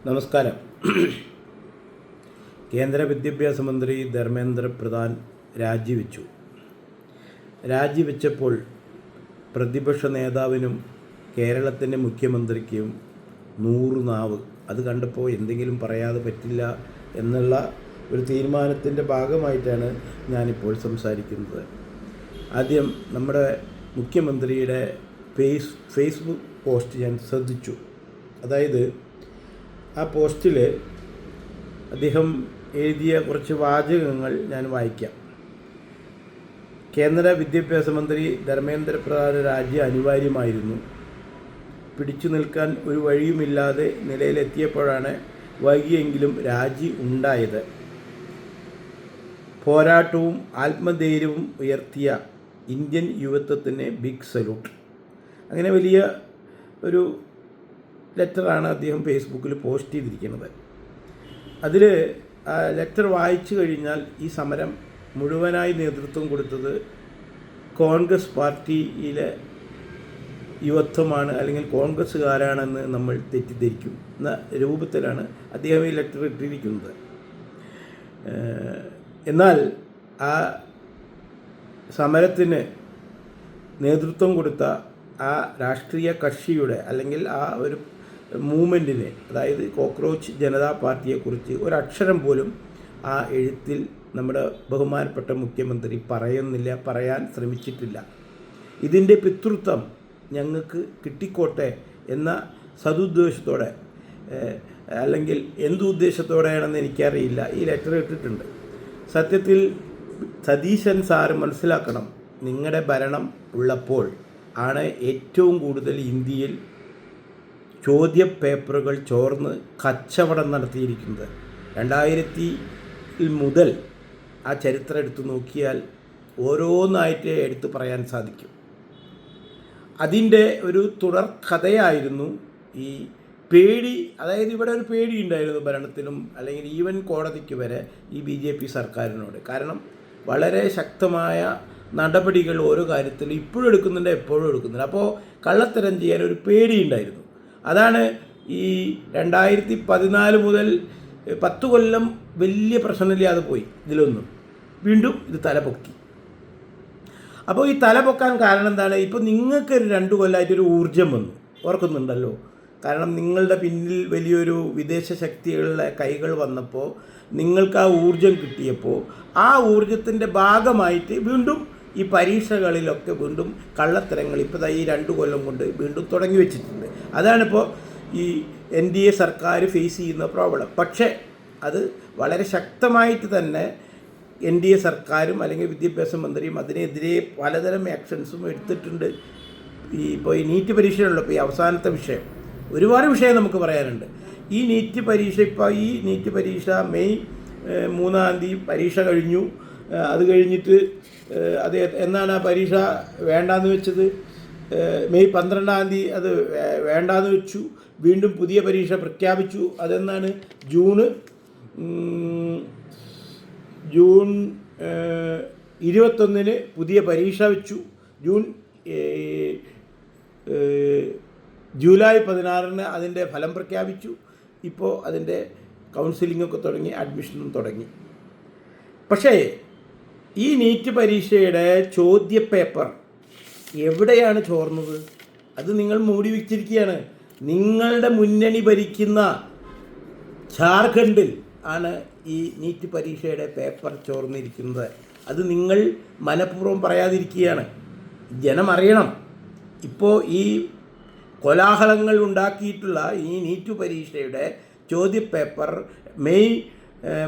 നമസ്കാരം. കേന്ദ്ര വിദ്യാഭ്യാസ മന്ത്രി ധർമ്മേന്ദ്ര പ്രധാൻ രാജിവെച്ചപ്പോൾ പ്രതിപക്ഷ നേതാവിനും കേരളത്തിൻ്റെ മുഖ്യമന്ത്രിക്കും 100 നാവ്. അത് കണ്ടപ്പോൾ എന്തെങ്കിലും പറയാതെ പറ്റില്ല എന്നുള്ള ഒരു തീരുമാനത്തിൻ്റെ ഭാഗമായിട്ടാണ് ഞാനിപ്പോൾ സംസാരിക്കുന്നത്. ആദ്യം നമ്മുടെ മുഖ്യമന്ത്രിയുടെ ഫേസ്ബുക്ക് പോസ്റ്റ് ഞാൻ ശ്രദ്ധിച്ചു. അതായത് ആ പോസ്റ്റിൽ അദ്ദേഹം എഴുതിയ കുറച്ച് വാചകങ്ങൾ ഞാൻ വായിക്കാം. കേന്ദ്ര വിദ്യാഭ്യാസ മന്ത്രി ധർമ്മേന്ദ്ര പ്രധാൻ രാജി അനിവാര്യമായിരുന്നു. പിടിച്ചു നിൽക്കാൻ ഒരു വഴിയുമില്ലാതെ നിലയിലെത്തിയപ്പോഴാണ് വൈകിയെങ്കിലും രാജി ഉണ്ടായത്. പോരാട്ടവും ആത്മധൈര്യവും ഉയർത്തിയ ഇന്ത്യൻ യുവത്വത്തിന് ബിഗ് സല്യൂട്ട്. അങ്ങനെ വലിയ ഒരു ലെറ്ററാണ് അദ്ദേഹം ഫേസ്ബുക്കിൽ പോസ്റ്റ് ചെയ്തിരിക്കുന്നത്. അതിൽ ആ ലെറ്റർ വായിച്ചു കഴിഞ്ഞാൽ ഈ സമരം മുഴുവനായി നേതൃത്വം കൊടുത്തത് കോൺഗ്രസ് പാർട്ടിയിലെ യുവത്വമാണ്, അല്ലെങ്കിൽ കോൺഗ്രസ്സുകാരാണെന്ന് നമ്മൾ തെറ്റിദ്ധരിക്കും എന്ന രൂപത്തിലാണ് അദ്ദേഹം ഈ ലെറ്റർ ഇട്ടിരിക്കുന്നത്. എന്നാൽ ആ സമരത്തിന് നേതൃത്വം കൊടുത്ത ആ രാഷ്ട്രീയ കക്ഷിയുടെ അല്ലെങ്കിൽ ആ ഒരു മൂവ്മെൻറ്റിനെ, അതായത് കോക്രോച്ച് ജനതാ പാർട്ടിയെക്കുറിച്ച് ഒരക്ഷരം പോലും ആ എഴുത്തിൽ നമ്മുടെ ബഹുമാനപ്പെട്ട മുഖ്യമന്ത്രി പറയാൻ ശ്രമിച്ചിട്ടില്ല. ഇതിൻ്റെ പിതൃത്വം ഞങ്ങൾക്ക് കിട്ടിക്കോട്ടെ എന്ന സതുദ്ദേശത്തോടെ, അല്ലെങ്കിൽ എന്തുദ്ദേശത്തോടെയാണെന്ന് എനിക്കറിയില്ല, ഈ ലെറ്റർ ഇട്ടിട്ടുണ്ട്. സത്യത്തിൽ സതീശൻ സാറ് മനസ്സിലാക്കണം, നിങ്ങളുടെ ഭരണം ഉള്ളപ്പോൾ ആണ് ഏറ്റവും കൂടുതൽ ഇന്ത്യയിൽ ചോദ്യപേപ്പറുകൾ ചോർന്ന് കച്ചവടം നടത്തിയിരിക്കുന്നത്. 2000 മുതൽ ആ ചരിത്രം എടുത്തു നോക്കിയാൽ ഓരോന്നായിട്ട് എടുത്തു പറയാൻ സാധിക്കും. അതിൻ്റെ ഒരു തുടർ കഥയായിരുന്നു ഈ പേടി. അതായത് ഇവിടെ ഒരു പേടി ഉണ്ടായിരുന്നു ഭരണത്തിനും, അല്ലെങ്കിൽ ഈവൻ കോടതിക്ക് വരെ ഈ BJP സർക്കാരിനോട്. കാരണം വളരെ ശക്തമായ നടപടികൾ ഓരോ കാര്യത്തിലും ഇപ്പോഴും എടുക്കുന്നുണ്ട്, എപ്പോഴും എടുക്കുന്നുണ്ട്. അപ്പോൾ കള്ളത്തരം ചെയ്യാൻ ഒരു പേടിയുണ്ടായിരുന്നു. അതാണ് ഈ 2014 മുതൽ 10 കൊല്ലം വലിയ പ്രശ്നമില്ലാതെ പോയി. ഇതിലൊന്നും വീണ്ടും ഇത് തലപൊക്കി. അപ്പോൾ ഈ തലപൊക്കാൻ കാരണം എന്താണ്? ഇപ്പോൾ നിങ്ങൾക്ക് 2 കൊല്ലമായിട്ടൊരു ഊർജം വന്നു, ഓർക്കുന്നുണ്ടല്ലോ. കാരണം നിങ്ങളുടെ പിന്നിൽ വലിയൊരു വിദേശ ശക്തികളുടെ കൈകൾ വന്നപ്പോൾ നിങ്ങൾക്ക് ആ ഊർജം കിട്ടിയപ്പോൾ ആ ഊർജത്തിൻ്റെ ഭാഗമായിട്ട് വീണ്ടും ഈ പരീക്ഷകളിലൊക്കെ വീണ്ടും കള്ളത്തരങ്ങൾ ഇപ്പോൾ ഈ 2 കൊല്ലം കൊണ്ട് വീണ്ടും തുടങ്ങി വെച്ചിട്ടുണ്ട്. അതാണിപ്പോൾ ഈ NDA സർക്കാർ ഫേസ് ചെയ്യുന്ന പ്രോബ്ലം. പക്ഷേ അത് വളരെ ശക്തമായിട്ട് തന്നെ NDA സർക്കാരും അല്ലെങ്കിൽ വിദ്യാഭ്യാസ മന്ത്രിയും അതിനെതിരെ പലതരം ആക്ഷൻസും എടുത്തിട്ടുണ്ട്. ഇപ്പോൾ ഈ നീറ്റ് പരീക്ഷയാണല്ലോ ഇപ്പോൾ ഈ അവസാനത്തെ വിഷയം. ഒരുപാട് വിഷയം നമുക്ക് പറയാനുണ്ട്. ഈ നീറ്റ് പരീക്ഷ മെയ് 3-ാം തീയതി പരീക്ഷ കഴിഞ്ഞു. അത് കഴിഞ്ഞിട്ട് അത് എന്നാണ് ആ പരീക്ഷ വേണ്ടാന്ന് വെച്ചത്? മെയ് 12-ാം തീയതി അത് വേണ്ടാന്ന് വെച്ചു. വീണ്ടും പുതിയ പരീക്ഷ പ്രഖ്യാപിച്ചു. അതെന്നാണ്? ജൂൺ 21-ന് പുതിയ പരീക്ഷ വെച്ചു. ജൂലൈ 16-ന് അതിൻ്റെ ഫലം പ്രഖ്യാപിച്ചു. ഇപ്പോൾ അതിൻ്റെ കൗൺസിലിങ്ങൊക്കെ തുടങ്ങി, അഡ്മിഷനും തുടങ്ങി. പക്ഷേ ഈ നീറ്റ് പരീക്ഷയുടെ ചോദ്യപേപ്പർ എവിടെയാണ് ചോർന്നത്? അത് നിങ്ങൾ മൂടി വച്ചിരിക്കുകയാണ്. നിങ്ങളുടെ മുന്നണി ഭരിക്കുന്ന ജാർഖണ്ഡിൽ ആണ് ഈ നീറ്റ് പരീക്ഷയുടെ പേപ്പർ ചോർന്നിരിക്കുന്നത്. അത് നിങ്ങൾ മനഃപൂർവ്വം പറയാതിരിക്കുകയാണ്. ജനം അറിയണം. ഇപ്പോൾ ഈ കോലാഹലങ്ങൾ ഉണ്ടാക്കിയിട്ടുള്ള ഈ നീറ്റ് പരീക്ഷയുടെ ചോദ്യപേപ്പർ മെയ്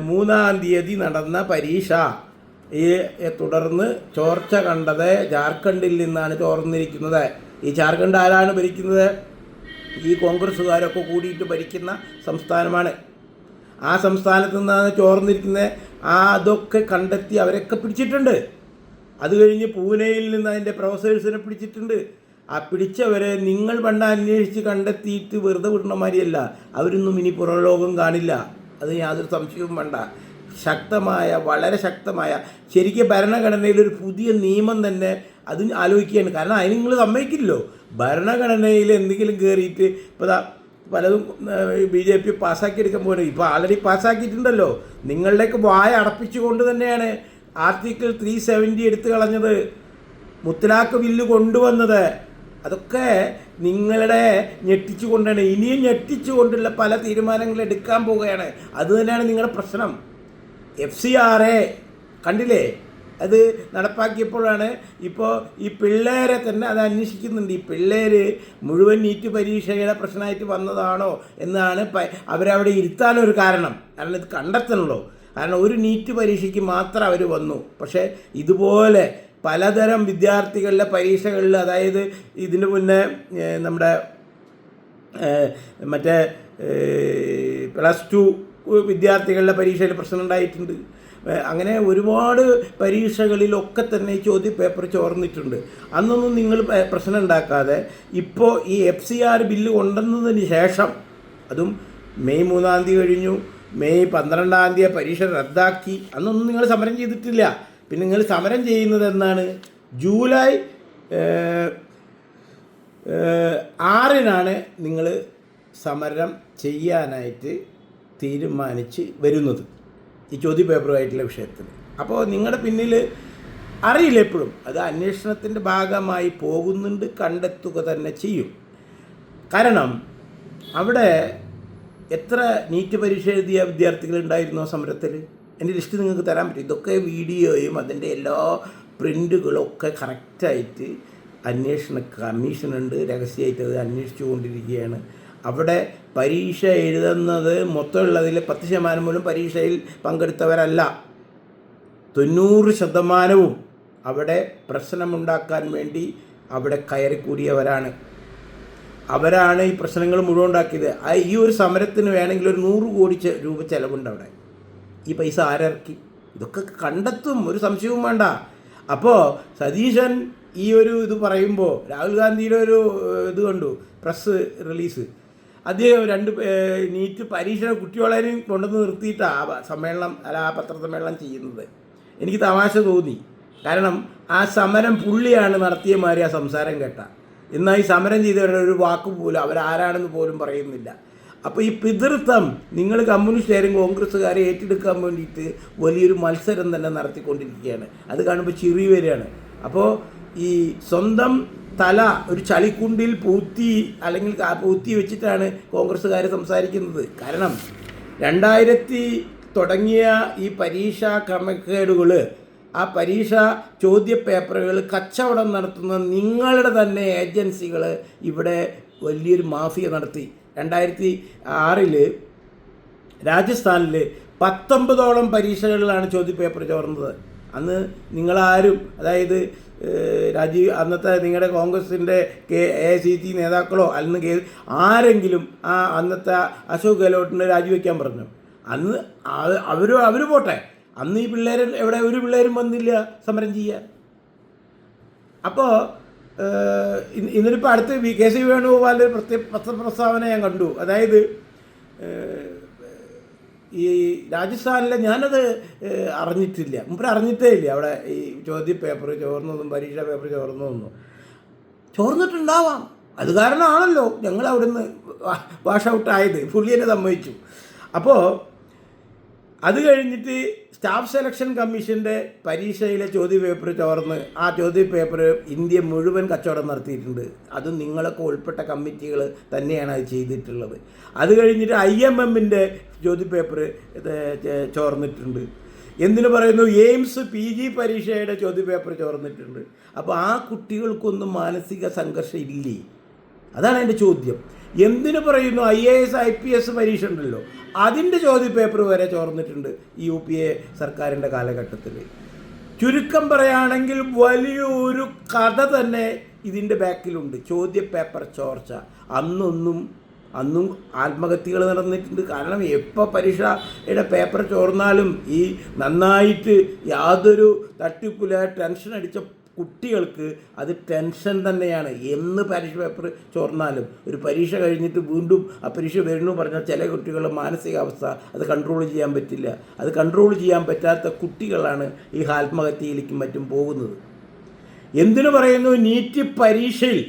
3-ാം തീയതി നടന്ന പരീക്ഷ തുടർന്ന് ചോർച്ച കണ്ടത് ജാർഖണ്ഡിൽ നിന്നാണ് ചോർന്നിരിക്കുന്നത്. ഈ ജാർഖണ്ഡ് ആരാണ് ഭരിക്കുന്നത്? ഈ കോൺഗ്രസ്സുകാരൊക്കെ കൂടിയിട്ട് ഭരിക്കുന്ന സംസ്ഥാനമാണ്. ആ സംസ്ഥാനത്ത് നിന്നാണ് ചോർന്നിരിക്കുന്നത്. അതൊക്കെ കണ്ടെത്തി അവരൊക്കെ പിടിച്ചിട്ടുണ്ട്. അത് കഴിഞ്ഞ് പൂനെയിൽ നിന്ന് അതിൻ്റെ പ്രൊഫസേഴ്സിനെ പിടിച്ചിട്ടുണ്ട്. ആ പിടിച്ചവരെ നിങ്ങൾ പണ്ട് അന്വേഷിച്ച് കണ്ടെത്തിയിട്ട് വെറുതെ വിടണ മാതിരിയല്ല. അവരൊന്നും ഇനി പുറം ലോകം കാണില്ല. അത് യാതൊരു സംശയവും വേണ്ട. വളരെ ശക്തമായ ശരിക്കും ഭരണഘടനയിലൊരു പുതിയ നിയമം തന്നെ അത് ആലോചിക്കുകയാണ്. കാരണം അതിന് നിങ്ങൾ സമ്മതിക്കില്ലല്ലോ. ഭരണഘടനയിൽ എന്തെങ്കിലും കയറിയിട്ട് ഇപ്പോൾ പലതും BJP പാസ്സാക്കിയെടുക്കാൻ പോകുന്നത്. ഇപ്പോൾ ആൾറെഡി പാസ്സാക്കിയിട്ടുണ്ടല്ലോ. നിങ്ങളിലേക്ക് വായ അടപ്പിച്ചുകൊണ്ട് തന്നെയാണ് ആർട്ടിക്കിൾ 370 എടുത്തു കളഞ്ഞത്, മുത്തലാഖ് ബില്ല് കൊണ്ടുവന്നത്. അതൊക്കെ നിങ്ങളുടെ ഞെട്ടിച്ചുകൊണ്ടാണ്. ഇനിയും ഞെട്ടിച്ചുകൊണ്ടുള്ള പല തീരുമാനങ്ങൾ എടുക്കാൻ പോവുകയാണ്. അതുതന്നെയാണ് നിങ്ങളുടെ പ്രശ്നം. FCRA കണ്ടില്ലേ, അത് നടപ്പാക്കിയപ്പോഴാണ് ഇപ്പോൾ ഈ പിള്ളേരെ തന്നെ അത് അന്വേഷിക്കുന്നുണ്ട്. ഈ പിള്ളേർ മുഴുവൻ നീറ്റ് പരീക്ഷയുടെ പ്രശ്നമായിട്ട് വന്നതാണോ എന്നാണ് അവരവിടെ ഇരുത്താനൊരു കാരണം. കാരണം ഇത് കണ്ടെത്തണല്ലോ. കാരണം ഒരു നീറ്റ് പരീക്ഷയ്ക്ക് മാത്രം അവർ വന്നു. പക്ഷേ ഇതുപോലെ പലതരം വിദ്യാർത്ഥികളുടെ പരീക്ഷകളിൽ, അതായത് ഇതിന് മുന്നേ നമ്മുടെ മറ്റേ +2 വിദ്യാർത്ഥികളുടെ പരീക്ഷയിൽ പ്രശ്നം ഉണ്ടായിട്ടുണ്ട്. അങ്ങനെ ഒരുപാട് പരീക്ഷകളിലൊക്കെ തന്നെ ചോദ്യപേപ്പർ ചോർന്നിട്ടുണ്ട്. അന്നൊന്നും നിങ്ങൾ പ്രശ്നം ഉണ്ടാക്കാതെ ഇപ്പോൾ ഈ FCR ബില്ല് കൊണ്ടുവന്നതിന് ശേഷം, അതും മെയ് 3 കഴിഞ്ഞു, മെയ് 12 പരീക്ഷ റദ്ദാക്കി. അന്നൊന്നും നിങ്ങൾ സമരം ചെയ്തിട്ടില്ല. പിന്നെ നിങ്ങൾ സമരം ചെയ്യുന്നത് എന്നാണ്? ജൂലൈ 6 നിങ്ങൾ സമരം ചെയ്യാനായിട്ട് തീരുമാനിച്ച് വരുന്നത് ഈ ചോദ്യപേപ്പറുമായിട്ടുള്ള വിഷയത്തിൽ. അപ്പോൾ നിങ്ങളുടെ പിന്നിൽ അറിയില്ല, എപ്പോഴും അത് അന്വേഷണത്തിൻ്റെ ഭാഗമായി പോകുന്നുണ്ട്, കണ്ടെത്തുക തന്നെ ചെയ്യും. കാരണം അവിടെ എത്ര നീറ്റ് പരീക്ഷ എഴുതിയ വിദ്യാർത്ഥികളുണ്ടായിരുന്നു ആ സമരത്തിൽ? എൻ്റെ ലിസ്റ്റ് നിങ്ങൾക്ക് തരാൻ പറ്റും. ഇതൊക്കെ വീഡിയോയും അതിൻ്റെ എല്ലാ പ്രിൻ്റുകളും ഒക്കെ കറക്റ്റായിട്ട് അന്വേഷണ കമ്മീഷനുണ്ട്, രഹസ്യമായിട്ട് അത് അന്വേഷിച്ചു കൊണ്ടിരിക്കുകയാണ്. അവിടെ പരീക്ഷ എഴുതുന്നത് മൊത്തമുള്ളതിൽ 10% പോലും പരീക്ഷയിൽ പങ്കെടുത്തവരല്ല. 90% അവിടെ പ്രശ്നമുണ്ടാക്കാൻ വേണ്ടി അവിടെ കയറിക്കൂടിയവരാണ്. അവരാണ് ഈ പ്രശ്നങ്ങൾ മുഴുവൻ ഉണ്ടാക്കിയത്. ഈ ഒരു സമരത്തിന് വേണമെങ്കിൽ ഒരു 100 കോടി രൂപ ചിലവുണ്ട് അവിടെ. ഈ പൈസ ആരിറക്കി? ഇതൊക്കെ കണ്ടെത്തും, ഒരു സംശയവും വേണ്ട. അപ്പോൾ സതീശൻ ഈ ഒരു ഇത് പറയുമ്പോൾ, രാഹുൽ ഗാന്ധിയുടെ ഒരു ഇത് കണ്ടു, പ്രസ് റിലീസ്, അദ്ദേഹം 2 നീറ്റ് പരീക്ഷ കുട്ടികളെയും കൊണ്ടുവന്ന് നിർത്തിയിട്ടാണ് സമ്മേളനം ആ പത്രസമ്മേളനം ചെയ്യുന്നത്. എനിക്ക് തമാശ തോന്നി. കാരണം ആ സമരം പുള്ളിയാണ് നടത്തിയ മാതിരി ആ സംസാരം കേട്ട. എന്നാൽ ഈ സമരം ചെയ്തവരുടെ ഒരു വാക്ക് പോലും അവരാരാണെന്ന് പോലും പറയുന്നില്ല. അപ്പോൾ ഈ പിതൃത്വം നിങ്ങൾ കമ്മ്യൂണിസ്റ്റുകാരും കോൺഗ്രസ്സുകാരെ ഏറ്റെടുക്കാൻ വേണ്ടിയിട്ട് വലിയൊരു മത്സരം തന്നെ നടത്തിക്കൊണ്ടിരിക്കുകയാണ്. അത് കാണുമ്പോൾ ചിറി വരികയാണ്. അപ്പോൾ ഈ സ്വന്തം തല ഒരു ചളിക്കുണ്ടിൽ അല്ലെങ്കിൽ പൂത്തി വെച്ചിട്ടാണ് കോൺഗ്രസ്സുകാർ സംസാരിക്കുന്നത്. കാരണം 2000 തുടങ്ങിയ ഈ പരീക്ഷാ ക്രമക്കേടുകൾ, ആ പരീക്ഷ ചോദ്യപേപ്പറുകൾ കച്ചവടം നടത്തുന്ന നിങ്ങളുടെ തന്നെ ഏജൻസികൾ ഇവിടെ വലിയൊരു മാഫിയ നടത്തി. 2006 രാജസ്ഥാനിൽ 19ഓളം പരീക്ഷകളിലാണ് ചോദ്യപേപ്പർ ചോർന്നത്. അന്ന് നിങ്ങളാരും, അതായത് അന്നത്തെ നിങ്ങളുടെ കോൺഗ്രസിൻ്റെ AICC നേതാക്കളോ അല്ലെങ്കിൽ ആരെങ്കിലും ആ അന്നത്തെ അശോക് ഗെഹ്ലോട്ടിനെ രാജിവെക്കാൻ പറഞ്ഞു? അന്ന് അവർ പോട്ടെ, അന്ന് ഈ പിള്ളേർ എവിടെ? ഒരു പിള്ളേരും വന്നില്ല സമരം ചെയ്യാൻ. അപ്പോൾ ഇന്നിപ്പോൾ അടുത്ത് KC വേണുഗോപാലിൻ്റെ പത്രപ്രസ്താവന ഞാൻ കണ്ടു. അതായത് ഈ രാജസ്ഥാനിലെ, ഞാനത് അറിഞ്ഞിട്ടില്ല, മുമ്പ് അറിഞ്ഞിട്ടേ ഇല്ല അവിടെ ഈ ചോദ്യപേപ്പർ ചോർന്നതും പരീക്ഷാ പേപ്പർ ചോർന്നതൊന്നും. ചോർന്നിട്ടുണ്ടാവാം, അത് കാരണമാണല്ലോ ഞങ്ങൾ അവിടുന്ന് വാഷ് ഔട്ടായത്, പുള്ളി എന്നെ സമ്മതിച്ചു. അപ്പോൾ അത് കഴിഞ്ഞിട്ട് സ്റ്റാഫ് സെലക്ഷൻ കമ്മീഷൻ്റെ പരീക്ഷയിലെ ചോദ്യപേപ്പർ ചോർന്ന് ആ ചോദ്യപേപ്പർ ഇന്ത്യ മുഴുവൻ കച്ചവടം നടത്തിയിട്ടുണ്ട്. അതും നിങ്ങളൊക്കെ ഉൾപ്പെട്ട കമ്മിറ്റികൾ തന്നെയാണ് അത് ചെയ്തിട്ടുള്ളത്. അത് കഴിഞ്ഞിട്ട് IMMൻ്റെ ചോദ്യപേപ്പർ ചോർന്നിട്ടുണ്ട്. എന്തിനു പറയുന്നു? എയിംസ് PG പരീക്ഷയുടെ ചോദ്യപേപ്പർ ചോർന്നിട്ടുണ്ട്. അപ്പോൾ ആ കുട്ടികൾക്കൊന്നും മാനസിക സംഘർഷം ഇല്ലേ? അതാണ് എൻ്റെ ചോദ്യം. എന്തിനു പറയുന്നു? IAS IPS പരീക്ഷ ഉണ്ടല്ലോ, അതിൻ്റെ ചോദ്യപേപ്പർ വരെ ചോർന്നിട്ടുണ്ട് ഈ UPA സർക്കാരിൻ്റെ കാലഘട്ടത്തിൽ. ചുരുക്കം പറയുകയാണെങ്കിൽ വലിയൊരു കഥ തന്നെ ഇതിൻ്റെ ബാക്കിലുണ്ട്. ചോദ്യപേപ്പർ ചോർച്ച. അന്നും ആത്മഹത്യകൾ നടന്നിട്ടുണ്ട്. കാരണം എപ്പോൾ പരീക്ഷയുടെ പേപ്പർ ചോർന്നാലും ഈ നന്നായിട്ട് യാതൊരു തട്ടിപ്പില്ല ടെൻഷൻ അടിച്ച കുട്ടികൾക്ക് അത് ടെൻഷൻ തന്നെയാണ്. എന്ന് പരീക്ഷ പേപ്പർ ചോർന്നാലും ഒരു പരീക്ഷ കഴിഞ്ഞിട്ട് വീണ്ടും ആ പരീക്ഷ വരുന്നു പറഞ്ഞാൽ ചില കുട്ടികളുടെ മാനസികാവസ്ഥ അത് കൺട്രോൾ ചെയ്യാൻ പറ്റില്ല. അത് കൺട്രോൾ ചെയ്യാൻ പറ്റാത്ത കുട്ടികളാണ് ഈ ആത്മഹത്യയിലേക്കും മറ്റും പോകുന്നത്. എന്തിനു പറയുന്നു? നീറ്റ് പരീക്ഷയിൽ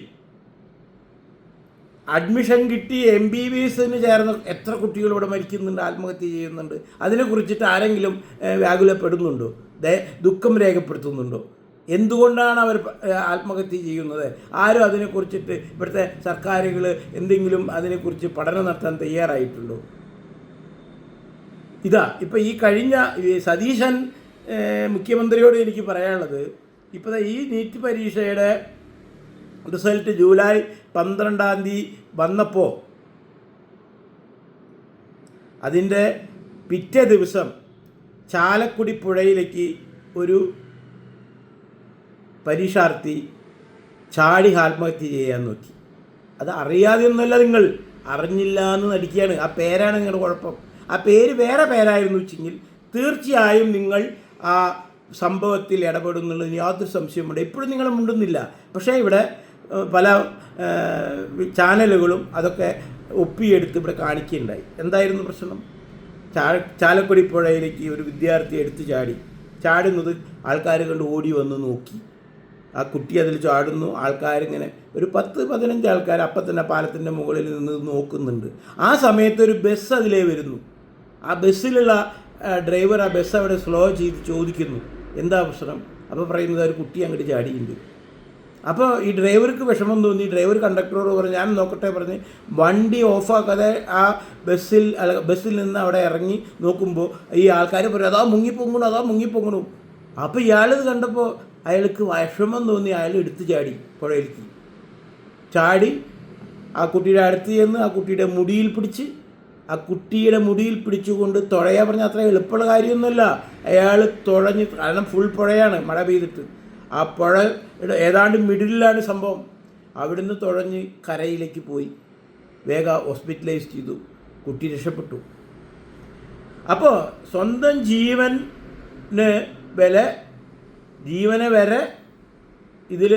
അഡ്മിഷൻ കിട്ടി MBBSന് ചേർന്ന് എത്ര കുട്ടികൾ ഇവിടെ മരിക്കുന്നുണ്ട്, ആത്മഹത്യ ചെയ്യുന്നുണ്ട്? അതിനെക്കുറിച്ചിട്ട് ആരെങ്കിലും വ്യാകുലപ്പെടുന്നുണ്ടോ? ദുഃഖം രേഖപ്പെടുത്തുന്നുണ്ടോ? എന്തുകൊണ്ടാണ് അവർ ആത്മഹത്യ ചെയ്യുന്നത്? ആരും അതിനെക്കുറിച്ചിട്ട് ഇവിടുത്തെ സർക്കാരുകൾ എന്തെങ്കിലും അതിനെക്കുറിച്ച് പഠനം നടത്താൻ തയ്യാറായിട്ടുണ്ടോ? ഇപ്പം ഈ കഴിഞ്ഞ സതീശൻ മുഖ്യമന്ത്രിയോട് എനിക്ക് പറയാനുള്ളത്, ഇപ്പോൾ ഈ നീറ്റ് പരീക്ഷയുടെ റിസൾട്ട് ജൂലൈ 12 വന്നപ്പോൾ അതിൻ്റെ പിറ്റേ ദിവസം ചാലക്കുടി പുഴയിലേക്ക് ഒരു പരീക്ഷാർത്ഥി ചാടി ആത്മഹത്യ ചെയ്യാൻ നോക്കി. അത് അറിയാതെയൊന്നുമല്ല, നിങ്ങൾ അറിഞ്ഞില്ല എന്ന് നടിക്കുകയാണ്. ആ പേരാണ് നിങ്ങളുടെ കുഴപ്പം. ആ പേര് വേറെ പേരായിരുന്നു വെച്ചെങ്കിൽ തീർച്ചയായും നിങ്ങൾ ആ സംഭവത്തിൽ ഇടപെടുന്നുള്ളതിന് യാതൊരു സംശയമുണ്ട്. ഇപ്പോഴും നിങ്ങൾ മുണ്ടുന്നില്ല. പക്ഷേ ഇവിടെ പല ചാനലുകളും അതൊക്കെ ഒപ്പിയെടുത്ത് ഇവിടെ കാണിക്കുകയുണ്ടായി. എന്തായിരുന്നു പ്രശ്നം? ചാലക്കുടി പുഴയിലേക്ക് ഒരു വിദ്യാർത്ഥി എടുത്ത് ചാടുന്നത് ആൾക്കാർ കണ്ട് ഓടി വന്ന് നോക്കി. ആ കുട്ടി അതിൽ ചാടുന്നു. ആൾക്കാരിങ്ങനെ ഒരു 10-15 ആൾക്കാർ അപ്പം തന്നെ പാലത്തിൻ്റെ മുകളിൽ നിന്ന് നോക്കുന്നുണ്ട്. ആ സമയത്ത് ഒരു ബസ് അതിലേ വരുന്നു. ആ ബസ്സിലുള്ള ഡ്രൈവർ ആ ബസ് അവിടെ സ്ലോ ചെയ്ത് ചോദിക്കുന്നു, എന്താ പ്രശ്നം? അപ്പോൾ പറയുന്നത് ഒരു കുട്ടി അങ്ങോട്ട് ചാടിയുണ്ട്. അപ്പോൾ ഈ ഡ്രൈവർക്ക് വിഷമം തോന്നി. ഡ്രൈവർ കണ്ടക്ടറോട് പറഞ്ഞു, ഞാൻ നോക്കട്ടെ പറഞ്ഞ് വണ്ടി ഓഫാക്കാതെ ആ ബസ്സിൽ നിന്ന് അവിടെ ഇറങ്ങി നോക്കുമ്പോൾ ഈ ആൾക്കാർ പറയും, അതാ മുങ്ങിപ്പൊങ്ങണു. അപ്പോൾ ഇയാളിത് കണ്ടപ്പോൾ അയാൾക്ക് വിഷമം തോന്നി. അയാൾ എടുത്ത് പുഴയിലേക്ക് ചാടി ആ കുട്ടിയുടെ അടുത്ത് ചെന്ന് ആ കുട്ടിയുടെ മുടിയിൽ പിടിച്ചുകൊണ്ട് തുഴയാൻ പറഞ്ഞാൽ അത്ര എളുപ്പമുള്ള കാര്യമൊന്നുമല്ല. അയാൾ തുഴഞ്ഞ്, കാരണം ഫുൾ പുഴയാണ് മഴ പെയ്തിട്ട്. ആ പുഴ ഏതാണ്ട് മിഡിലാണ് സംഭവം. അവിടുന്ന് തുഴഞ്ഞ് കരയിലേക്ക് പോയി വേഗം ഹോസ്പിറ്റലൈസ് ചെയ്തു. കുട്ടി രക്ഷപ്പെട്ടു. അപ്പോൾ സ്വന്തം ജീവനെ വരെ ഇതിൽ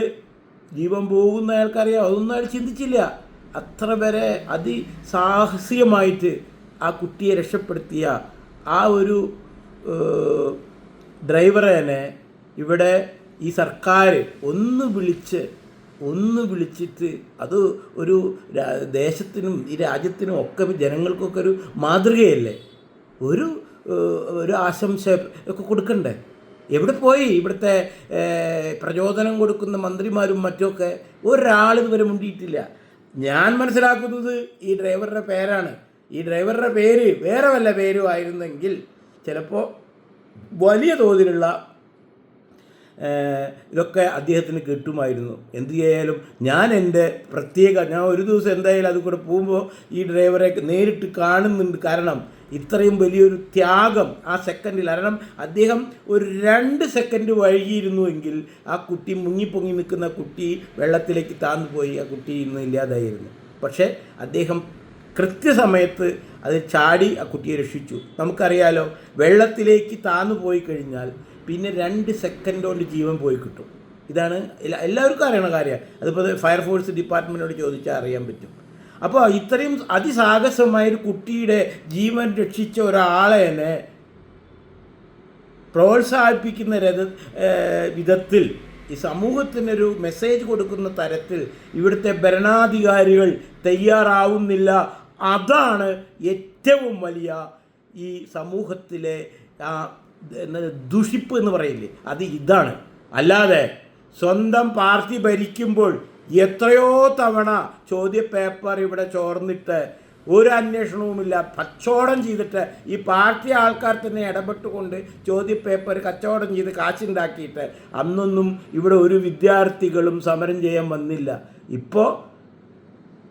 ജീവൻ പോകുന്ന അയാൾക്കറിയാം. അതൊന്നും അയാൾ ചിന്തിച്ചില്ല. അത്ര വരെ അതിസാഹസികമായിട്ട് ആ കുട്ടിയെ രക്ഷപ്പെടുത്തിയ ആ ഒരു ഡ്രൈവറെ തന്നെ ഇവിടെ ഈ സർക്കാർ ഒന്ന് വിളിച്ചിട്ട് അത് ഒരു ദേശത്തിനും ഈ രാജ്യത്തിനും ഒക്കെ ജനങ്ങൾക്കൊക്കെ ഒരു മാതൃകയല്ലേ? ഒരു ആശംസ ഒക്കെ കൊടുക്കണ്ടേ? എവിടെ പോയി ഇവിടുത്തെ പ്രചോദനം കൊടുക്കുന്ന മന്ത്രിമാരും മറ്റുമൊക്കെ? ഒരാൾ ഇതുവരെ മുണ്ടിയിട്ടില്ല. ഞാൻ മനസ്സിലാക്കുന്നത് ഈ ഡ്രൈവറുടെ പേരാണ്. ഈ ഡ്രൈവറുടെ പേര് വേറെ വല്ല പേരും ആയിരുന്നെങ്കിൽ ചിലപ്പോൾ വലിയ തോതിലുള്ള ഇതൊക്കെ അദ്ദേഹത്തിന് കിട്ടുമായിരുന്നു. എന്ത് ചെയ്യാലും ഞാൻ ഒരു ദിവസം എന്തായാലും അത് കൂടെ പോകുമ്പോൾ ഈ ഡ്രൈവറെ നേരിട്ട് കാണുന്നുണ്ട്. കാരണം ഇത്രയും വലിയൊരു ത്യാഗം ആ സെക്കൻഡിൽ. കാരണം അദ്ദേഹം ഒരു 2 സെക്കൻഡ് വൈകിയിരുന്നുവെങ്കിൽ ആ കുട്ടി മുങ്ങിപ്പൊങ്ങി നിൽക്കുന്ന കുട്ടി വെള്ളത്തിലേക്ക് താന്നു പോയി ആ കുട്ടി ഇന്ന് ഇല്ലാതായിരുന്നു. പക്ഷേ അദ്ദേഹം കൃത്യസമയത്ത് അത് ചാടി ആ കുട്ടിയെ രക്ഷിച്ചു. നമുക്കറിയാലോ, വെള്ളത്തിലേക്ക് താന്നു പോയി കഴിഞ്ഞാൽ പിന്നെ 2 സെക്കൻഡ് കൊണ്ട് ജീവൻ പോയി കിട്ടും. ഇതാണ് എല്ലാവർക്കും അറിയണ കാര്യം. അതിപ്പോൾ ഫയർഫോഴ്സ് ഡിപ്പാർട്ട്മെൻറ്റിനോട് ചോദിച്ചാൽ അറിയാൻ പറ്റും. അപ്പോൾ ഇത്രയും അതിസാഹസമായൊരു കുട്ടിയുടെ ജീവൻ രക്ഷിച്ച ഒരാളെ തന്നെ പ്രോത്സാഹിപ്പിക്കുന്ന വിധത്തിൽ ഈ സമൂഹത്തിനൊരു മെസ്സേജ് കൊടുക്കുന്ന തരത്തിൽ ഇവിടുത്തെ ഭരണാധികാരികൾ തയ്യാറാവുന്നില്ല. അതാണ് ഏറ്റവും വലിയ ഈ സമൂഹത്തിലെ ദുഷിപ്പ് എന്ന് പറയില്ലേ, ഇതാണ്. അല്ലാതെ സ്വന്തം പാർട്ടി ഭരിക്കുമ്പോൾ എത്രയോ തവണ ചോദ്യപേപ്പർ ഇവിടെ ചോർന്നിട്ട് ഒരു അന്വേഷണവുമില്ല, കച്ചവടം ചെയ്തിട്ട് ഈ പാർട്ടി ആൾക്കാർ തന്നെ ഇടപെട്ടുകൊണ്ട് ചോദ്യപേപ്പർ കച്ചവടം ചെയ്ത് കാശുണ്ടാക്കിയിട്ട് അന്നൊന്നും ഇവിടെ ഒരു വിദ്യാർത്ഥികളും സമരം ചെയ്യാൻ വന്നില്ല. ഇപ്പോൾ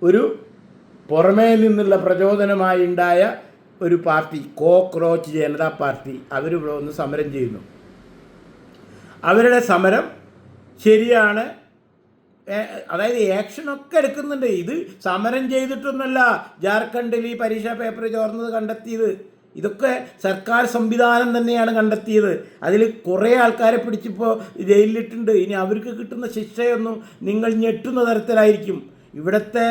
ഒരു പുറമേ നിന്നുള്ള പ്രചോദനമായി ഉണ്ടായ ഒരു പാർട്ടി, കോക്രോച്ച് ജനതാ പാർട്ടി, അവരിവിടെ വന്ന് സമരം ചെയ്യുന്നു. അവരുടെ സമരം ശരിയാണ്, അതായത് ആക്ഷനൊക്കെ എടുക്കുന്നുണ്ട്. ഇത് സമരം ചെയ്തിട്ടൊന്നുമല്ല ജാർഖണ്ഡിൽ ഈ പരീക്ഷാ പേപ്പർ ചോർന്നത് കണ്ടെത്തിയത്. ഇതൊക്കെ സർക്കാർ സംവിധാനം തന്നെയാണ് കണ്ടെത്തിയത്. അതിൽ കുറേ ആൾക്കാരെ പിടിച്ചിപ്പോൾ ജയിലിലിട്ടുണ്ട്. ഇനി അവർക്ക് കിട്ടുന്ന ശിക്ഷയൊന്നും നിങ്ങൾ ഞെട്ടുന്ന തരത്തിലായിരിക്കും. ഇവിടുത്തെ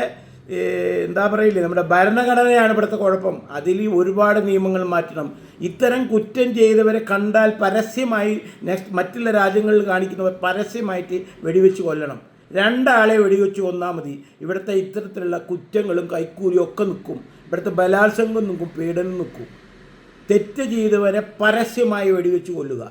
എന്താ പറയില്ലേ, നമ്മുടെ ഭരണഘടനയാണ് ഇവിടുത്തെ കുഴപ്പം. അതിൽ ഒരുപാട് നിയമങ്ങൾ മാറ്റണം. ഇത്തരം കുറ്റം ചെയ്തവരെ കണ്ടാൽ പരസ്യമായി മറ്റുള്ള രാജ്യങ്ങളിൽ കാണിക്കുന്നവർ പരസ്യമായിട്ട് വെടിവെച്ച് കൊല്ലണം. 2 ആളെ വെടിവെച്ച് കൊന്നാൽ മതി. ഇവിടുത്തെ ഇത്തരത്തിലുള്ള കുറ്റങ്ങളും കൈക്കൂലിയും ഒക്കെ നിൽക്കും. ഇവിടുത്തെ ബലാത്സംഗം നിൽക്കും, പീഡനം നിൽക്കും. തെറ്റ് ചെയ്തവരെ പരസ്യമായി വെടിവെച്ച് കൊല്ലുക,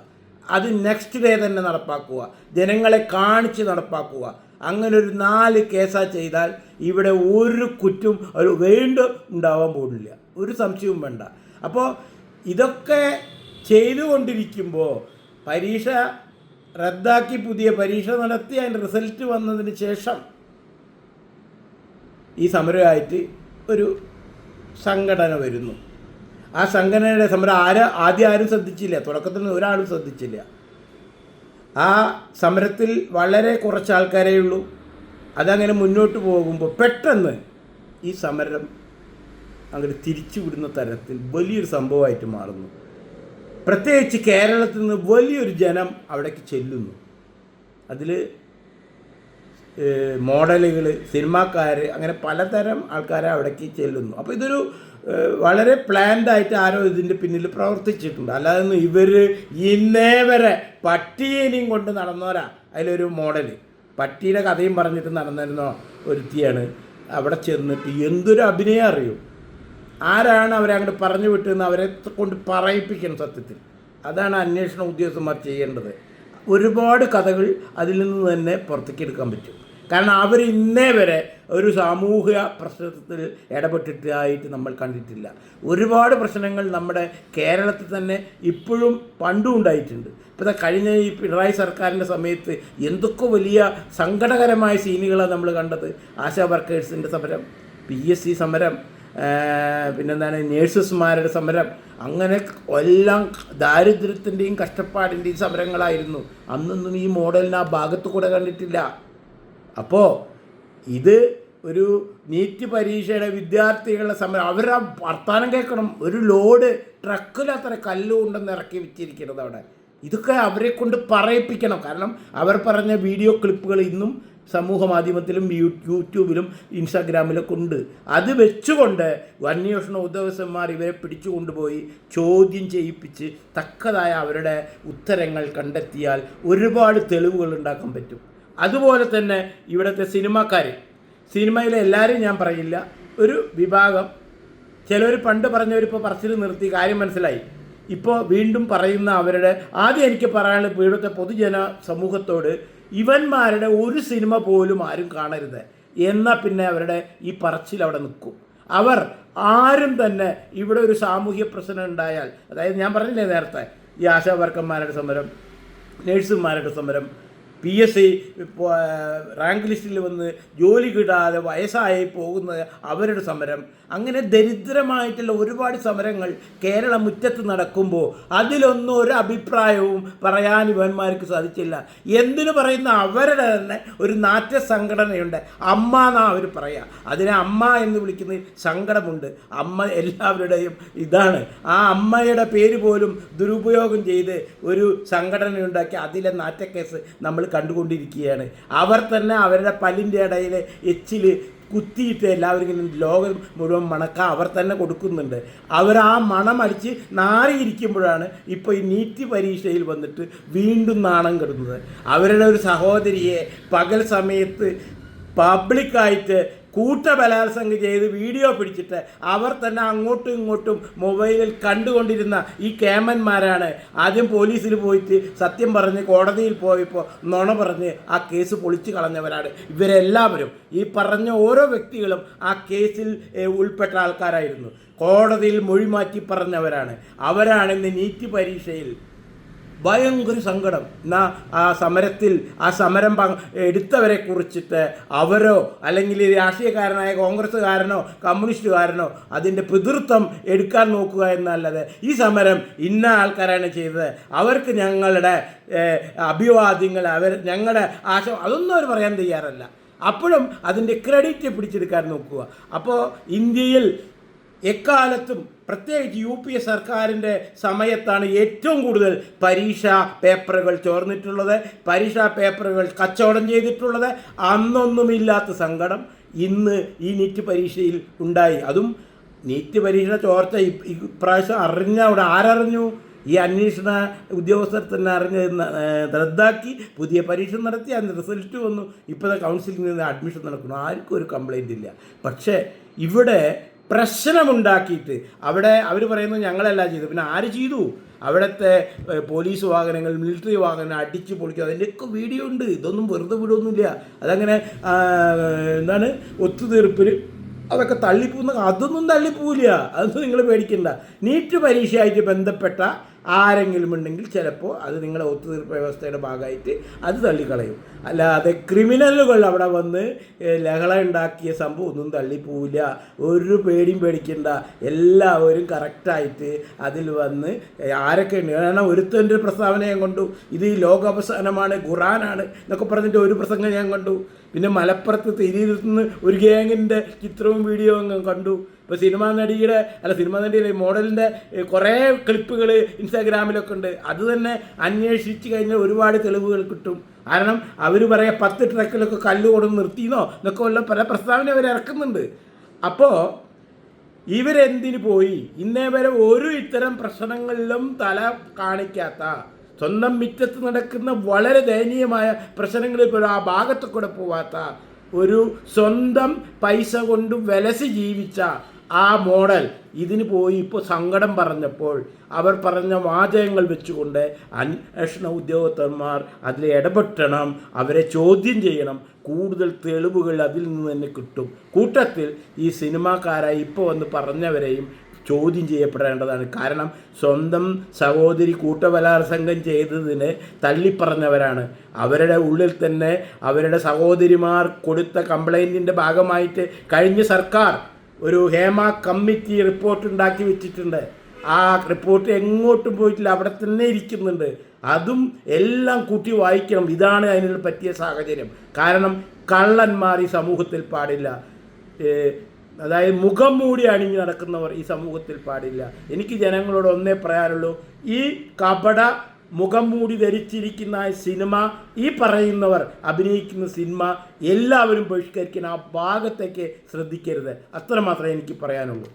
അത് നെക്സ്റ്റ് ഡേ തന്നെ നടപ്പാക്കുക, ജനങ്ങളെ കാണിച്ച് നടപ്പാക്കുക. അങ്ങനെ ഒരു 4 കേസാ ചെയ്താൽ ഇവിടെ ഒരു കുറ്റം ഒരു വീണ്ടും ഉണ്ടാവാൻ പോകുന്നില്ല, ഒരു സംശയവും വേണ്ട. അപ്പോൾ ഇതൊക്കെ ചെയ്തുകൊണ്ടിരിക്കുമ്പോൾ പരീക്ഷ റദ്ദാക്കി പുതിയ പരീക്ഷ നടത്തി അതിൻ്റെ റിസൾട്ട് വന്നതിന് ശേഷം ഈ സമരമായിട്ട് ഒരു സംഘടന വരുന്നു. ആ സംഘടനയുടെ സമരം ആരും ശ്രദ്ധിച്ചില്ല, തുടക്കത്തിൽ നിന്ന് ഒരാളും ശ്രദ്ധിച്ചില്ല. ആ സമരത്തിൽ വളരെ കുറച്ച് ആൾക്കാരേ ഉള്ളൂ. അതങ്ങനെ മുന്നോട്ട് പോകുമ്പോൾ പെട്ടെന്ന് ഈ സമരം അങ്ങോട്ട് തിരിച്ചുവിടുന്ന തരത്തിൽ വലിയൊരു സംഭവമായിട്ട് മാറുന്നു. പ്രത്യേകിച്ച് കേരളത്തിൽ നിന്ന് വലിയൊരു ജനം അവിടേക്ക് ചെല്ലുന്നു. അതിൽ മോഡലുകൾ, സിനിമാക്കാർ, അങ്ങനെ പലതരം ആൾക്കാരെ അവിടേക്ക് ചെല്ലുന്നു. അപ്പോൾ ഇതൊരു വളരെ പ്ലാൻഡായിട്ട് ആരോ ഇതിൻ്റെ പിന്നിൽ പ്രവർത്തിച്ചിട്ടുണ്ട്. അല്ലാതെ ഇവർ ഇന്നേ വരെ പട്ടിയേനെയും കൊണ്ട് നടന്നവരാ. അതിലൊരു മോഡൽ പട്ടിയുടെ കഥയും പറഞ്ഞിട്ട് നടന്നിരുന്ന ഒരുത്തിയാണ്. അവിടെ ചെന്നിട്ട് എന്തൊരു അഭിനയം അറിയും. ആരാണ് അവരെ അങ്ങോട്ട് പറഞ്ഞു വിട്ടതെന്ന് അവരെ കൊണ്ട് പറയിപ്പിക്കണം. സത്യത്തിൽ അതാണ് അന്വേഷണ ഉദ്യോഗസ്ഥന്മാർ ചെയ്യേണ്ടത്. ഒരുപാട് കഥകൾ അതിൽ നിന്ന് തന്നെ പുറത്തേക്ക് എടുക്കാൻ പറ്റും. കാരണം അവർ ഇന്നേ വരെ ഒരു സാമൂഹിക പ്രശ്നത്തിൽ ഇടപെട്ടിട്ടായിട്ട് നമ്മൾ കണ്ടിട്ടില്ല. ഒരുപാട് പ്രശ്നങ്ങൾ നമ്മുടെ കേരളത്തിൽ തന്നെ ഇപ്പോഴും പണ്ടും ഉണ്ടായിട്ടുണ്ട്. ഇപ്പോൾ കഴിഞ്ഞ ഈ പിണറായി സർക്കാരിൻ്റെ സമയത്ത് എന്തൊക്കെ വലിയ സങ്കടകരമായ സീനുകളാണ് നമ്മൾ കണ്ടത്. ആശാ വർക്കേഴ്സിൻ്റെ സമരം, PSC സമരം, പിന്നെന്താണ് നേഴ്സസ്മാരുടെ സമരം, അങ്ങനെ എല്ലാം ദാരിദ്ര്യത്തിൻ്റെയും കഷ്ടപ്പാടിൻ്റെയും സമരങ്ങളായിരുന്നു. അന്നൊന്നും ഈ മോഡലിന് ആ ഭാഗത്ത് കൂടെ കണ്ടിട്ടില്ല. അപ്പോൾ ഇത് ഒരു നീറ്റ് പരീക്ഷയുടെ വിദ്യാർത്ഥികളുടെ സമരം, അവരാ വർത്താനം കേൾക്കണം. ഒരു ലോഡ് ട്രക്കിലത്ര കല്ലുകൊണ്ടെന്ന് ഇറക്കി വെച്ചിരിക്കുന്നത് അവിടെ. ഇതൊക്കെ അവരെ കൊണ്ട് പറയിപ്പിക്കണം. കാരണം അവർ പറഞ്ഞ വീഡിയോ ക്ലിപ്പുകൾ ഇന്നും സമൂഹ മാധ്യമത്തിലും യൂട്യൂബിലും ഇൻസ്റ്റാഗ്രാമിലൊക്കെ ഉണ്ട്. അത് വെച്ചുകൊണ്ട് അന്വേഷണ ഉദ്യോഗസ്ഥന്മാർ ഇവരെ പിടിച്ചുകൊണ്ടുപോയി ചോദ്യം ചെയ്യിപ്പിച്ച് തക്കതായ അവരുടെ ഉത്തരങ്ങൾ കണ്ടെത്തിയാൽ ഒരുപാട് തെളിവുകൾ ഉണ്ടാക്കാൻ പറ്റും. അതുപോലെ തന്നെ ഇവിടുത്തെ സിനിമയിലെ എല്ലാവരും ഞാൻ പറയില്ല, ഒരു വിഭാഗം ചിലർ പണ്ട് പറഞ്ഞവരിപ്പോൾ പറച്ചിൽ നിർത്തി, കാര്യം മനസ്സിലായി. ഇപ്പോൾ വീണ്ടും പറയുന്ന അവരുടെ ആദ്യം എനിക്ക് പറയാനുള്ള ഇവിടുത്തെ പൊതുജന സമൂഹത്തോട് ഇവന്മാരുടെ ഒരു സിനിമ പോലും ആരും കാണരുത്. എന്നാൽ പിന്നെ അവരുടെ ഈ പറച്ചിൽ അവിടെ നിൽക്കും. അവർ ആരും തന്നെ ഇവിടെ ഒരു സാമൂഹ്യ പ്രശ്നം ഉണ്ടായാൽ, അതായത് ഞാൻ പറഞ്ഞില്ലേ നേരത്തെ, ഈ ആശാ വർക്കർമാരുടെ സമരം, നേഴ്സുമാരുടെ സമരം, PSC റാങ്ക് ലിസ്റ്റിൽ വന്ന് ജോലി കിട്ടാതെ വയസ്സായി പോകുന്ന അവരുടെ സമരം, അങ്ങനെ ദരിദ്രമായിട്ടുള്ള ഒരുപാട് സമരങ്ങൾ കേരള മുറ്റത്ത് നടക്കുമ്പോൾ അതിലൊന്നും ഒരു അഭിപ്രായവും പറയാൻ ഇവന്മാർക്ക് സാധിച്ചില്ല. എന്തിനു പറയുന്ന അവരുടെ തന്നെ ഒരു നാട്യ സംഘടനയുണ്ട്, അമ്മ എന്നാണ് അവർ പറയുക. അതിനെ അമ്മ എന്ന് വിളിക്കുന്ന സങ്കടമുണ്ട്. അമ്മ എല്ലാവരുടെയും ഇതാണ്. ആ അമ്മയുടെ പേര് പോലും ദുരുപയോഗം ചെയ്ത് ഒരു സംഘടനയുണ്ടാക്കി അതിലെ നാറ്റക്കേസ് നമ്മൾ കണ്ടുകൊണ്ടിരിക്കുകയാണ്. അവർ തന്നെ അവരുടെ പല്ലിൻ്റെ ഇടയിൽ എച്ചിൽ കുത്തിയിട്ട് എല്ലാവരും ലോകം മുഴുവൻ മണക്കാൻ അവർ തന്നെ കൊടുക്കുന്നുണ്ട്. അവർ ആ മണം അടിച്ച് നാറിയിരിക്കുമ്പോഴാണ് ഇപ്പോൾ ഈ നീറ്റ് പരീക്ഷയിൽ വന്നിട്ട് വീണ്ടും നാണം കെടുന്നത്. അവരുടെ ഒരു സഹോദരിയെ പകൽ സമയത്ത് പബ്ലിക്കായിട്ട് കൂട്ടബലാത്സംഗം ചെയ്ത് വീഡിയോ പിടിച്ചിട്ട് അവർ തന്നെ അങ്ങോട്ടും ഇങ്ങോട്ടും മൊബൈലിൽ കണ്ടുകൊണ്ടിരുന്ന ഈ കേമന്മാരാണ് ആദ്യം പോലീസിൽ പോയിട്ട് സത്യം പറഞ്ഞ് കോടതിയിൽ പോയപ്പോൾ നുണ പറഞ്ഞ് ആ കേസ് പൊളിച്ചു കളഞ്ഞവരാണ് ഇവരെല്ലാവരും. ഈ പറഞ്ഞ ഓരോ വ്യക്തികളും ആ കേസിൽ ഉൾപ്പെട്ട ആൾക്കാരായിരുന്നു. കോടതിയിൽ മൊഴി മാറ്റി പറഞ്ഞവരാണ്. അവരാണ് ഇന്ന് നീറ്റ് പരീക്ഷയിൽ ഭയങ്കര സങ്കടം. എന്നാൽ ആ സമരത്തിൽ ആ സമരം എടുത്തവരെ കുറിച്ചിട്ട് അവരോ അല്ലെങ്കിൽ രാഷ്ട്രീയക്കാരനായ കോൺഗ്രസ്സുകാരനോ കമ്മ്യൂണിസ്റ്റുകാരനോ അതിൻ്റെ പിതൃത്വം എടുക്കാൻ നോക്കുക എന്നല്ലാതെ ഈ സമരം ഇന്ന ആൾക്കാരാണ് ചെയ്തത്, അവർക്ക് ഞങ്ങളുടെ അഭിവാദ്യങ്ങൾ, ഞങ്ങളുടെ അതൊന്നും അവർ പറയാൻ തയ്യാറല്ല. അപ്പോഴും അതിൻ്റെ ക്രെഡിറ്റ് പിടിച്ചെടുക്കാൻ നോക്കുക. അപ്പോൾ ഇന്ത്യയിൽ എക്കാലത്തും പ്രത്യേകിച്ച് UPA സർക്കാരിൻ്റെ സമയത്താണ് ഏറ്റവും കൂടുതൽ പരീക്ഷാ പേപ്പറുകൾ ചോർന്നിട്ടുള്ളത്, പരീക്ഷാ പേപ്പറുകൾ കച്ചവടം ചെയ്തിട്ടുള്ളത്. അന്നൊന്നുമില്ലാത്ത സങ്കടം ഇന്ന് ഈ നീറ്റ് പരീക്ഷയിൽ ഉണ്ടായി. അതും നീറ്റ് പരീക്ഷ ചോർച്ച ഇപ്രാവശ്യം അറിഞ്ഞ അവിടെ ആരറിഞ്ഞു? ഈ അന്വേഷണ ഉദ്യോഗസ്ഥർ തന്നെ അറിഞ്ഞ് റദ്ദാക്കി പുതിയ പരീക്ഷ നടത്തി അതിൻ്റെ റിസൾട്ട് വന്നു. ഇപ്പോഴത്തെ കൗൺസിലിംഗിൽ നിന്ന് അഡ്മിഷൻ നടക്കുന്നു. ആർക്കും ഒരു കംപ്ലൈൻ്റ് ഇല്ല. പക്ഷേ ഇവിടെ പ്രശ്നമുണ്ടാക്കിയിട്ട് അവിടെ അവർ പറയുന്നത് ഞങ്ങളല്ല ചെയ്തു. പിന്നെ ആര് ചെയ്തു? അവിടുത്തെ പോലീസ് വാഹനങ്ങൾ, മിലിറ്ററി വാഹനം അടിച്ച് പൊളിക്കുക, അതിൻ്റെയൊക്കെ വീഡിയോ ഉണ്ട്. ഇതൊന്നും വെറുതെ വിടുമൊന്നുമില്ല. അതങ്ങനെ എന്താണ് ഒത്തുതീർപ്പിൽ അതൊക്കെ തള്ളിപ്പോകുന്ന, അതൊന്നും തള്ളിപ്പോവില്ല. അതൊന്നും നിങ്ങൾ പേടിക്കണ്ട. നീറ്റ് പരീക്ഷയായിട്ട് ബന്ധപ്പെട്ട ആരെങ്കിലും ഉണ്ടെങ്കിൽ ചിലപ്പോൾ അത് നിങ്ങളെ ഒത്തുതീർപ്പ് വ്യവസ്ഥയുടെ ഭാഗമായിട്ട് അത് തള്ളിക്കളയും. അല്ലാതെ ക്രിമിനലുകൾ അവിടെ വന്ന് ലഹള ഉണ്ടാക്കിയ സംഭവം ഒന്നും തള്ളിപ്പോവില്ല. ഒരു പേടിയും പേടിക്കണ്ട. എല്ലാവരും കറക്റ്റായിട്ട് അതിൽ വന്ന് ആരൊക്കെ ഉണ്ട്. കാരണം ഒരുത്തൻ്റെ പ്രസ്താവന ഞാൻ കണ്ടു, ഇത് ലോകാവസാനമാണ്, ഖുറാനാണ് എന്നൊക്കെ പറഞ്ഞിട്ട് ഒരു പ്രസംഗം ഞാൻ കണ്ടു. പിന്നെ മലപ്പുറത്ത് തിരിയിരുന്ന് ഒരു ഗ്യാങ്ങിൻ്റെ ചിത്രവും വീഡിയോ കണ്ടു. ഇപ്പോൾ സിനിമാ നടിയുടെ മോഡലിൻ്റെ കുറേ ക്ലിപ്പുകൾ ഇൻസ്റ്റാഗ്രാമിലൊക്കെ ഉണ്ട്. അത് തന്നെ അന്വേഷിച്ച് കഴിഞ്ഞാൽ ഒരുപാട് തെളിവുകൾ കിട്ടും. കാരണം അവർ പറയാം 10 ട്രക്കിലൊക്കെ കല്ല് കൊടുന്ന് നിർത്തിയെന്നോ എന്നൊക്കെ ഉള്ള പല പ്രസ്താവന അവർ ഇറക്കുന്നുണ്ട്. അപ്പോൾ ഇവരെന്തിനു പോയി? ഇന്നേ വരെ ഒരു ഇത്തരം പ്രശ്നങ്ങളിലും തല കാണിക്കാത്ത, സ്വന്തം മുറ്റത്ത് നടക്കുന്ന വളരെ ദയനീയമായ പ്രശ്നങ്ങളിൽ പോലും ആ ഭാഗത്ത് കൂടെ പോവാത്ത, ഒരു സ്വന്തം പൈസ കൊണ്ട് വിലസി ജീവിച്ച ആ മോഡൽ ഇതിന് പോയി ഇപ്പോൾ സങ്കടം പറഞ്ഞപ്പോൾ അവർ പറഞ്ഞ വാചകങ്ങൾ വെച്ചുകൊണ്ട് അന്വേഷണ ഉദ്യോഗസ്ഥന്മാർ അതിൽ ഇടപെട്ടണം, അവരെ ചോദ്യം ചെയ്യണം. കൂടുതൽ തെളിവുകൾ അതിൽ നിന്ന് തന്നെ കിട്ടും. കൂട്ടത്തിൽ ഈ സിനിമാക്കാരായി ഇപ്പോൾ വന്ന് പറഞ്ഞവരെയും ചോദ്യം ചെയ്യപ്പെടേണ്ടതാണ്. കാരണം സ്വന്തം സഹോദരി കൂട്ടബലാത്സംഗം ചെയ്തതിന് തള്ളിപ്പറഞ്ഞവരാണ്. അവരുടെ ഉള്ളിൽ തന്നെ അവരുടെ സഹോദരിമാർ കൊടുത്ത കംപ്ലൈൻറ്റിൻ്റെ ഭാഗമായിട്ട് കഴിഞ്ഞ സർക്കാർ ഒരു ഹേമ കമ്മിറ്റി റിപ്പോർട്ട് ഉണ്ടാക്കി വെച്ചിട്ടുണ്ട്. ആ റിപ്പോർട്ട് എങ്ങോട്ടും പോയിട്ടില്ല, അവിടെ തന്നെ ഇരിക്കുന്നുണ്ട്. അതും എല്ലാം കൂട്ടി വായിക്കണം. ഇതാണ് അതിനുള്ള പറ്റിയ സാഹചര്യം. കാരണം കള്ളന്മാർ ഈ സമൂഹത്തിൽ പാടില്ല. അതായത് മുഖം മൂടി അണിഞ്ഞ് നടക്കുന്നവർ ഈ സമൂഹത്തിൽ പാടില്ല. എനിക്ക് ജനങ്ങളോട് ഒന്നേ പറയാനുള്ളൂ, ഈ കപട മുഖം മൂടി ധരിച്ചിരിക്കുന്ന സിനിമ, ഈ പറയുന്നവർ അഭിനയിക്കുന്ന സിനിമ എല്ലാവരും ബഹിഷ്കരിക്കുന്ന ആ ഭാഗത്തേക്ക് ശ്രദ്ധിക്കരുത്. അത്രമാത്രമേ എനിക്ക് പറയാനുള്ളൂ.